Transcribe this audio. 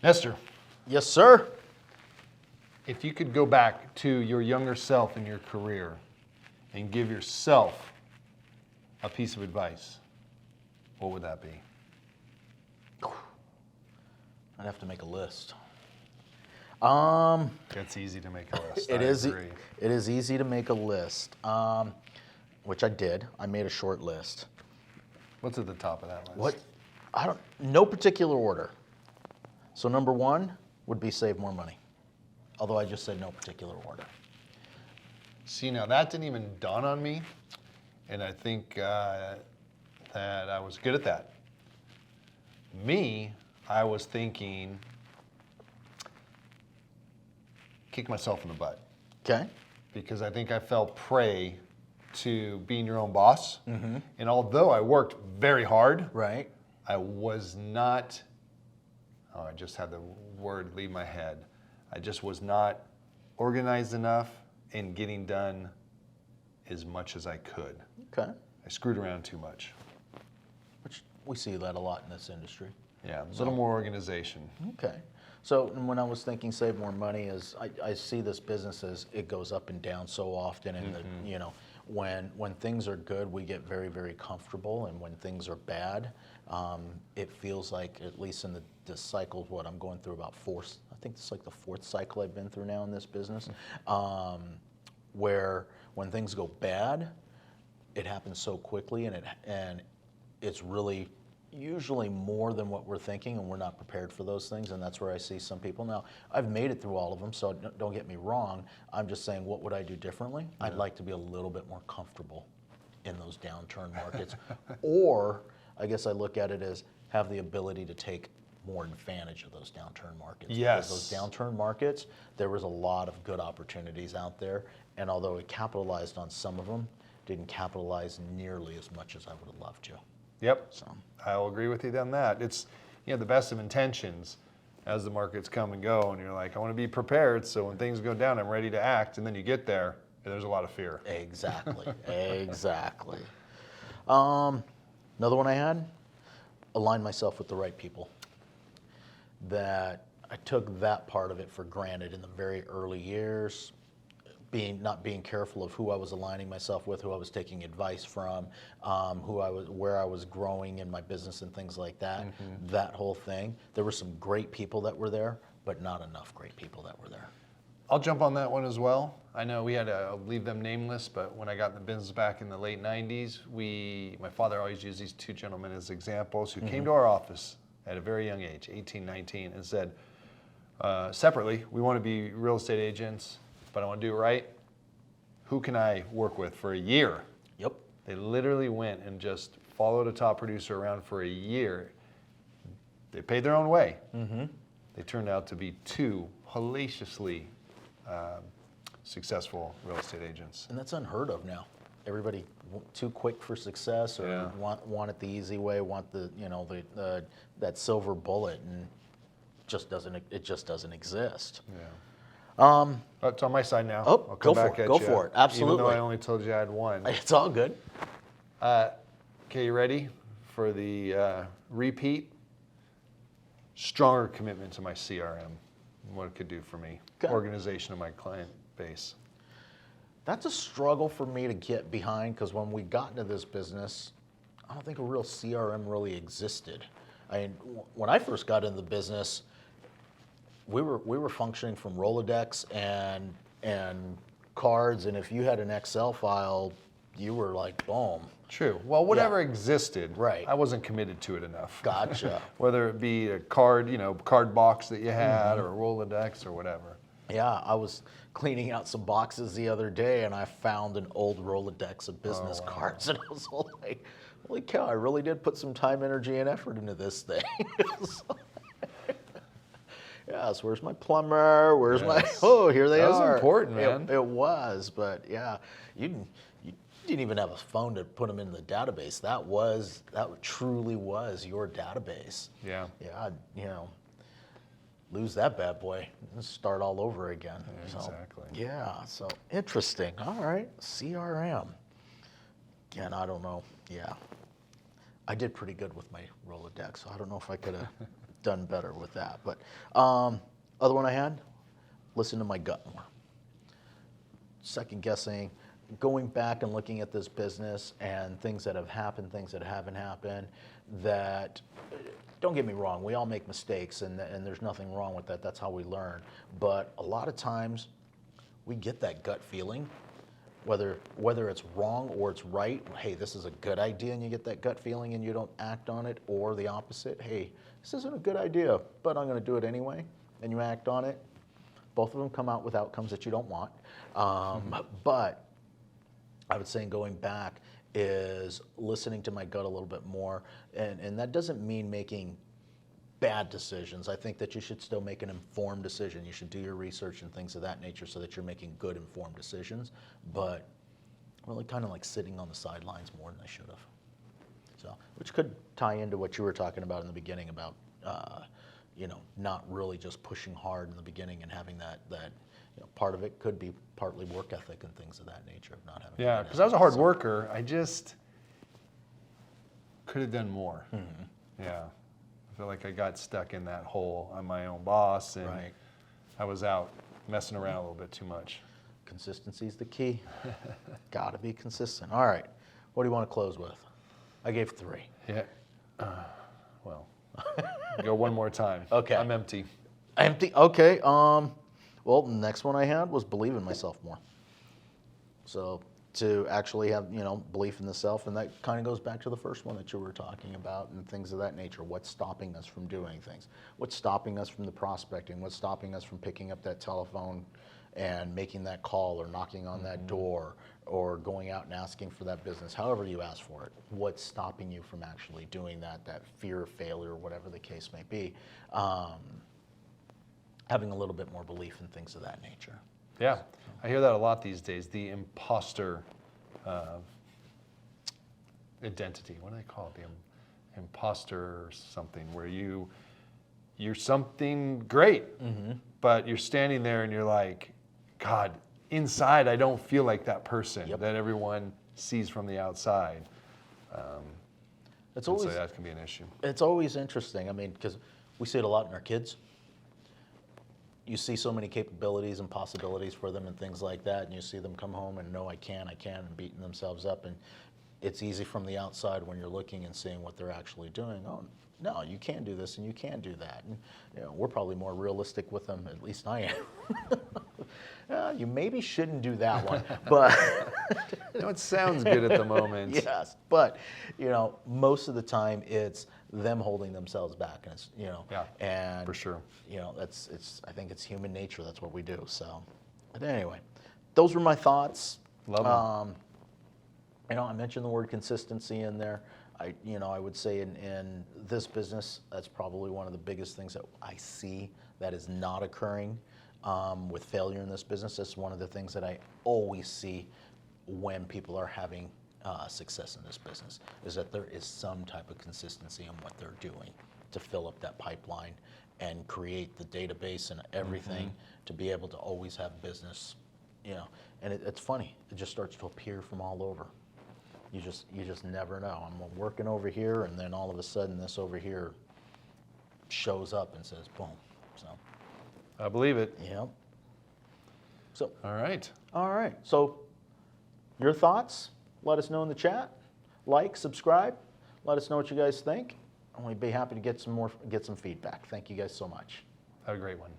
Nestor, Yes, sir. if you could go back to your younger self in your career and give yourself a piece of advice, what would that be? I'd have to make a list. It's easy to make a list. It I is. agree. It is easy to make a list, which I did. I made a short list. What's at the top of that list? What? No particular order. So number one would be save more money. Although I just said no particular order. See, now that didn't even dawn on me, and I think that I was good at that. Me, I was thinking, kick myself in the butt. Okay. Because I think I fell prey to being your own boss. Mm-hmm. And although I worked very hard, Right. I was not, I just had the word leave my head. I just was not organized enough in getting done as much as I could. Okay. I screwed around too much. Which we see that a lot in this industry. Yeah, a little more organization. Okay. So when I was thinking save more money, is I see this business as it goes up and down so often, and when things are good, we get very, very comfortable, and when things are bad, it feels like, at least in the cycle, what I'm going through about I think it's like the fourth cycle I've been through now in this business, where when things go bad, it happens so quickly, and it's really usually more than what we're thinking, and we're not prepared for those things, and that's where I see some people. Now, I've made it through all of them, so don't get me wrong. I'm just saying, what would I do differently? Yeah. I'd like to be a little bit more comfortable in those downturn markets. Or, I guess I look at it as have the ability to take more advantage of those downturn markets. Yes. Because those downturn markets, there was a lot of good opportunities out there, and although it capitalized on some of them, didn't capitalize nearly as much as I would have loved to. Yep, So. I'll agree with you on that. It's the best of intentions as the markets come and go, and you're like, I want to be prepared, so when things go down, I'm ready to act, and then you get there, and there's a lot of fear. Exactly, exactly. Another one I had, align myself with the right people. That I took that part of it for granted in the very early years. Not being careful of who I was aligning myself with, who I was taking advice from, where I was growing in my business and things like that. Mm-hmm. That whole thing. There were some great people that were there, but not enough great people that were there. I'll jump on that one as well. I know we had to leave them nameless, but when I got in the business back in the late 90s, my father always used these two gentlemen as examples who mm-hmm. came to our office at a very young age, 18, 19, and said, separately, we want to be real estate agents, but I want to do it right. Who can I work with for a year? Yep. They literally went and just followed a top producer around for a year. They paid their own way. Mm-hmm. They turned out to be two hellaciously successful real estate agents. And that's unheard of now. Everybody too quick for success, or want it the easy way, want that silver bullet, and it just doesn't exist. Yeah. It's on my side now. Oh, I'll come go back for it. at Go you, for it. Absolutely. Even though I only told you I had one. It's all good. Okay, you ready for the repeat? Stronger commitment to my CRM, and what it could do for me. Okay. Organization of my client base. That's a struggle for me to get behind, because when we got into this business, I don't think a real CRM really existed. I mean, when I first got into the business, we were functioning from Rolodex and cards, and if you had an Excel file, you were like, boom. True. Well, whatever existed, right. I wasn't committed to it enough. Gotcha. Whether it be a card box that you had, mm-hmm. or a Rolodex or whatever. Yeah, I was cleaning out some boxes the other day, and I found an old Rolodex of business cards, and I was like, holy cow, I really did put some time, energy, and effort into this thing. Yes, where's my plumber? Where's my, here they are. That was important, man. It was, but yeah, you didn't even have a phone to put them in the database. That truly was your database. Yeah. Yeah, lose that bad boy and start all over again. Yeah, exactly. Yeah, so interesting. All right, CRM. Again, I don't know. Yeah, I did pretty good with my Rolodex, so I don't know if I could have done better with that. But other one I had, listen to my gut more. Second guessing, going back and looking at this business and things that have happened, things that haven't happened, that, don't get me wrong, we all make mistakes and there's nothing wrong with that. That's how we learn. But a lot of times we get that gut feeling, whether it's wrong or it's right. Hey, this is a good idea, and you get that gut feeling and you don't act on it, or the opposite. Hey, this isn't a good idea, but I'm going to do it anyway, and you act on it. Both of them come out with outcomes that you don't want. But I would say going back is listening to my gut a little bit more, and that doesn't mean making bad decisions. I think that you should still make an informed decision. You should do your research and things of that nature so that you're making good informed decisions, but really kind of like sitting on the sidelines more than I should have. So, which could tie into what you were talking about in the beginning about, not really just pushing hard in the beginning and having that part of it could be partly work ethic and things of that nature of not having. Yeah, because I was a hard worker. I just could have done more. Yeah. I feel like I got stuck in that hole. I'm my own boss, and Right. I was out messing around a little bit too much. Consistency is the key. Got to be consistent. All right. What do you want to close with? I gave 3. Yeah. Well, go one more time. Okay. I'm empty. Empty. Okay. Well, the next one I had was believe in myself more. So to actually have, belief in the self, and that kind of goes back to the first one that you were talking about and things of that nature. What's stopping us from doing things? What's stopping us from the prospecting? What's stopping us from picking up that telephone and making that call or knocking on that door or going out and asking for that business, however you ask for it? What's stopping you from actually doing that fear of failure, whatever the case may be? Having a little bit more belief in things of that nature. Yeah, I hear that a lot these days. The imposter identity. What do they call it? The imposter something, where you're something great, but you're standing there and you're like, God, inside I don't feel like that person that everyone sees from the outside. It's always, so that can be an issue. It's always interesting. I mean, because we see it a lot in our kids. You see so many capabilities and possibilities for them and things like that, and you see them come home and no, I can, and beating themselves up. And it's easy from the outside when you're looking and seeing what they're actually doing. Oh, no, you can do this and you can do that. And we're probably more realistic with them, at least I am. You maybe shouldn't do that one, but It sounds good at the moment. yes, but most of the time it's them holding themselves back, and it's and for sure. I think it's human nature. That's what we do. So, but anyway, those were my thoughts. Love them. I mentioned the word consistency in there. I would say in this business, that's probably one of the biggest things that I see that is not occurring with failure in this business. That's one of the things that I always see when people are having success in this business, is that there is some type of consistency in what they're doing to fill up that pipeline and create the database and everything to be able to always have business. And it's funny. It just starts to appear from all over. You just never know. I'm working over here, and then all of a sudden this over here shows up and says, boom. So I believe it. yeah. So All right. So your thoughts? Let us know in the chat. Like, subscribe. Let us know what you guys think. And we'd be happy to get some feedback. Thank you guys so much. Have a great one.